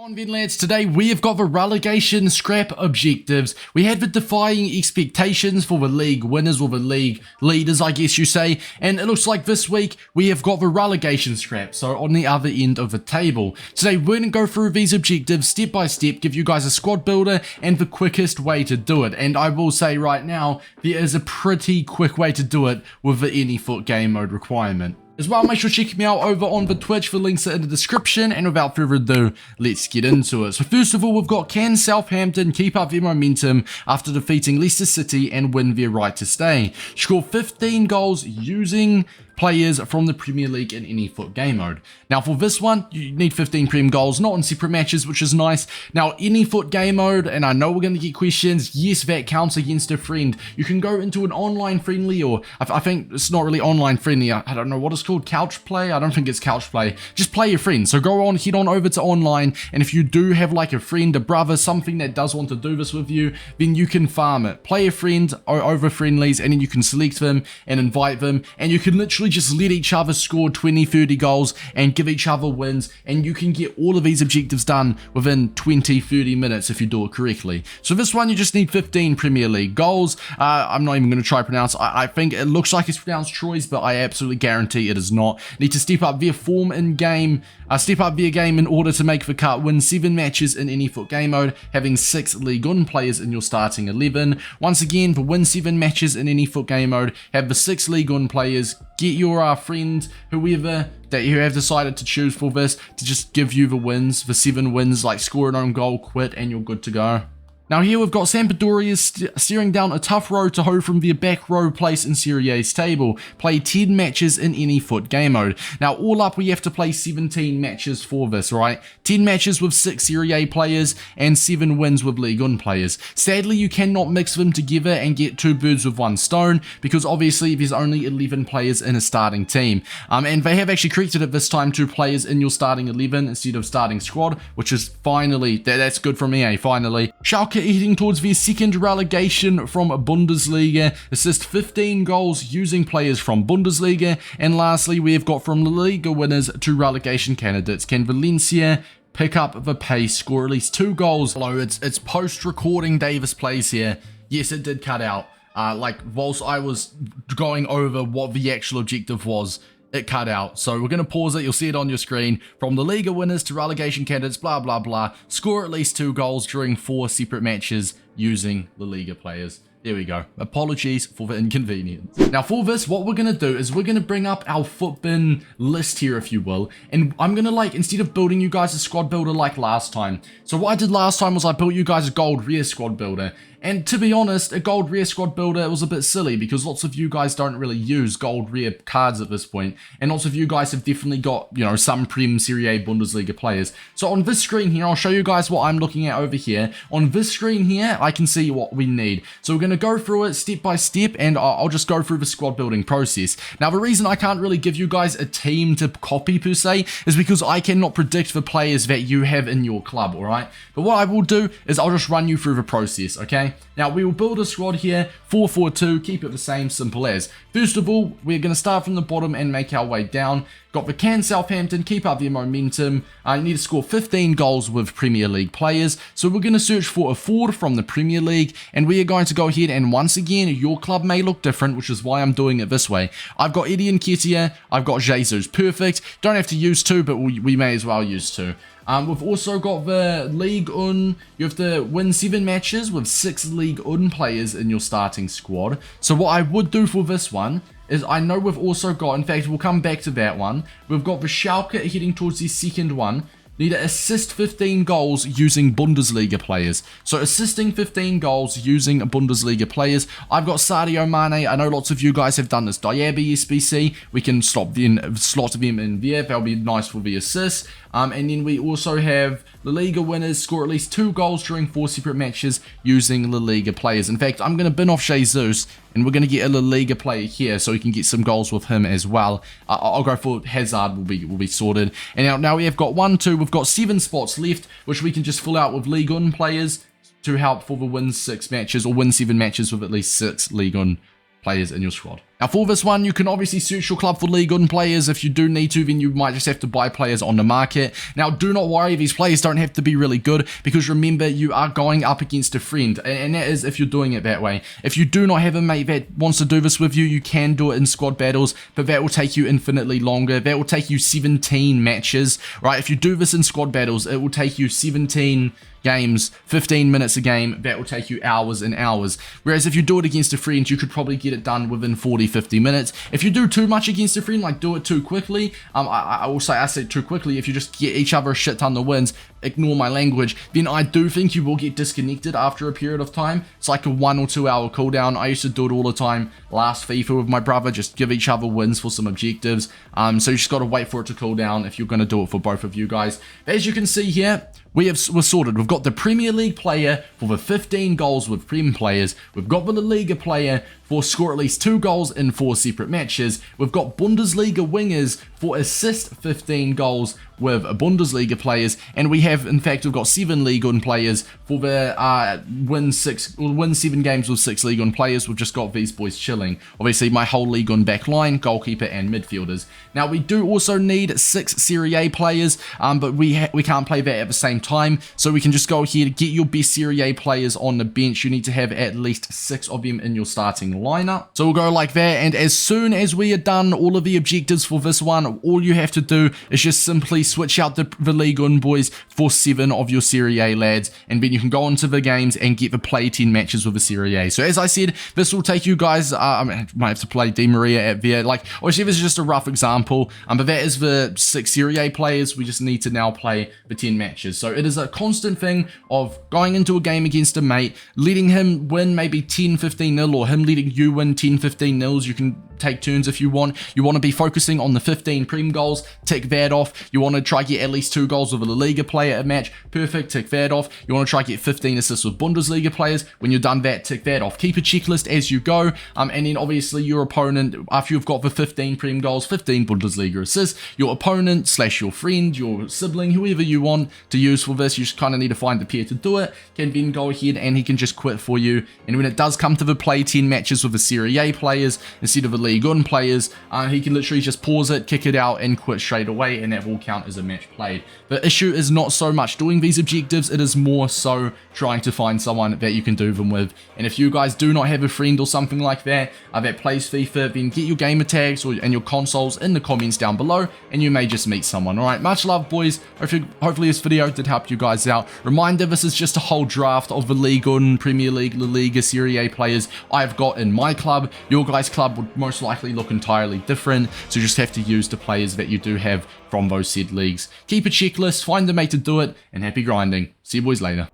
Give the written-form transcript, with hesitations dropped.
On then lads, today we have got the relegation scrap objectives. We had the defying expectations for the league winners, or the league leaders I guess you say, and it looks like this week we have got the relegation scrap, so on the other end of the table. Today we're going to go through these objectives step by step, give you guys a squad builder and the quickest way to do it. And I will say right now, there is a pretty quick way to do it with the any FUT game mode requirement. As well, make sure to check me out over on the Twitch, the links are in the description, and without further ado, let's get into it. So first of all, we've got, can Southampton keep up their momentum after defeating Leicester City and win their right to stay? Score 15 goals using players from the Premier League in any FUT game mode. Now for this one, you need 15 Prem goals, not in separate matches, which is nice. Now any FUT game mode, and I know we're going to get questions, yes, that counts against a friend. You can go into an online friendly, or I think it's not really online friendly, I don't know what it's called, couch play? I don't think it's couch play. Just play your friend. So go on, head on over to online, and if you do have like a friend, a brother, something that does want to do this with you, then you can farm it. Play a friend over friendlies, and then you can select them and invite them, and you can literally just let each other score 20-30 goals and give each other wins, and you can get all of these objectives done within 20-30 minutes if you do it correctly. So this one you just need 15 Premier League goals. I'm not even going to try to pronounce. I think it looks like it's pronounced Troyes, but I absolutely guarantee it is not. Need to step up their form in game, step up their game in order to make the cut. Win 7 matches in any FUT game mode, having 6 Ligue 1 players in your starting 11. Once again, for win 7 matches in any FUT game mode, have the 6 Ligue 1 players. Get your friend, whoever that you have decided to choose for this, to just give you the wins, the 7 wins, like score an own goal, quit, and you're good to go. Now here we've got Sampdoria steering down a tough road to hoe from their back row place in Serie A's table. Play 10 matches in any FUT game mode. Now all up we have to play 17 matches for this, right? 10 matches with 6 Serie A players and 7 wins with Ligue 1 players. Sadly you cannot mix them together and get 2 birds with 1 stone, because obviously there's only 11 players in a starting team. And they have actually corrected it this time to players in your starting 11 instead of starting squad, which is finally, that's good for me, finally. Schalke heading towards their second relegation from Bundesliga, assist 15 goals using players from Bundesliga, and lastly we have got from La Liga winners to relegation candidates. Can Valencia pick up the pace, score at least 2 goals? Hello, it's post-recording Davis plays here. Yes, it did cut out. Like whilst I was going over what the actual objective was, it cut out. So we're going to pause it. You'll see it on your screen. From the Liga winners to relegation candidates, blah, blah, blah. Score at least 2 goals during 4 separate matches using the Liga players. There we go. Apologies for the inconvenience. Now for this, what we're going to do is we're going to bring up our FUTBin list here, if you will. And I'm going to, like, instead of building you guys a squad builder like last time. So what I did last time was I built you guys a gold rare squad builder. And to be honest, a gold rare squad builder was a bit silly, because lots of you guys don't really use gold rare cards at this point. And lots of you guys have definitely got, you know, some Prem, Serie A, Bundesliga players. So on this screen here, I'll show you guys what I'm looking at over here. On this screen here, I can see what we need. So we're going to go through it step by step, and I'll just go through the squad building process. Now the reason I can't really give you guys a team to copy per se is because I cannot predict the players that you have in your club, alright? But what I will do is I'll just run you through the process, okay? Now we will build a squad here, 4-4-2, keep it the same, simple as. First of all, we're going to start from the bottom and make our way down. Got the can Southampton, keep up their momentum. You need to score 15 goals with Premier League players. So we're going to search for a forward from the Premier League, and we are going to go ahead, and once again, your club may look different, which is why I'm doing it this way. I've got Eddie Nketiah, I've got Jesus, perfect. Don't have to use 2, but we may as well use 2. We've also got the Ligue 1. You have to win 7 matches with 6 Ligue 1 players in your starting squad. So what I would do for this one is, I know we've also got, in fact we'll come back to that one, we've got the Schalke heading towards the second one. Need to assist 15 goals using Bundesliga players. So assisting 15 goals using Bundesliga players. I've got Sadio Mane. I know lots of you guys have done this. Diaby SBC. We can slot them in there. That'll be nice for the assists. And then we also have La Liga winners score at least 2 goals during 4 separate matches using La Liga players. In fact, I'm going to bin off Jesus, and we're going to get a La Liga player here so we can get some goals with him as well. I'll go for Hazard, will be sorted. And now we have got 1, 2, we've got 7 spots left, which we can just fill out with Ligue 1 players to help for the win 6 matches, or win 7 matches with at least 6 Ligue 1 players in your squad. Now for this one, you can obviously search your club for League One players. If you do need to, then you might just have to buy players on the market. Now do not worry, these players don't have to be really good, because remember, you are going up against a friend, and that is if you're doing it that way. If you do not have a mate that wants to do this with you, you can do it in squad battles, but that will take you infinitely longer. That will take you 17 matches, right? If you do this in squad battles, it will take you 17 games, 15 minutes a game. That will take you hours and hours. Whereas if you do it against a friend, you could probably get it done within 40-50 minutes. If you do too much against a friend, like do it too quickly, I say too quickly, if you just get each other a shit ton of wins, ignore my language, then I do think you will get disconnected after a period of time. It's like a 1 or 2 hour cooldown. I used to do it all the time last FIFA with my brother, just give each other wins for some objectives. So you just got to wait for it to cool down if you're going to do it for both of you guys. As you can see here, we're sorted. We've got the Premier League player for the 15 goals with Prem players. We've got the La Liga player for score at least 2 goals in 4 separate matches. We've got Bundesliga wingers for assist 15 goals with Bundesliga players, and we have, in fact, we've got 7 League One players for the win 7 games with 6 League One players. We've just got these boys chilling. Obviously, my whole League One back line, goalkeeper, and midfielders. Now, we do also need 6 Serie A players, but we can't play that at the same time, so we can just go here to get your best Serie A players on the bench. You need to have at least 6 of them in your starting lineup. So we'll go like that, and as soon as we are done all of the objectives for this one, all you have to do is just simply switch out the League One boys for 7 of your Serie A lads, and then you can go into the games and get the play 10 matches with the Serie A. So as I said, this will take you guys, I might have to play Di Maria at there, like, obviously this is just a rough example, but that is the 6 Serie A players. We just need to now play the 10 matches. So it is a constant thing of going into a game against a mate, letting him win maybe 10-15-0, or him letting you win 10-15-0s. You can take turns if you want. You want to be focusing on the 15 Prem goals, tick that off. You want to try get at least 2 goals with a La Liga player a match, perfect, tick that off. You want to try get 15 assists with Bundesliga players. When you're done that, tick that off. Keep a checklist as you go, and then obviously your opponent, after you've got the 15 Prem goals, 15 Bundesliga assists, your opponent / your friend, your sibling, whoever you want to use for this, you just kind of need to find the peer to do it, can then go ahead and he can just quit for you. And when it does come to the play 10 matches with the Serie A players instead of the League One players, he can literally just pause it, kick it out, and quit straight away, and that will count as a match played. The issue is not so much doing these objectives, it is more so trying to find someone that you can do them with. And if you guys do not have a friend or something like that that plays FIFA, then get your gamer tags and your consoles in the comments down below, and you may just meet someone. Alright, much love, boys. Hopefully this video did help you guys out. Reminder, this is just a whole draft of the League One, Premier League, La Liga, Serie A players I've got in my club. Your guys' club would most likely look entirely different, so you just have to use the players that you do have from those said leagues. Keep a checklist, find a mate to do it, and happy grinding. See you boys later.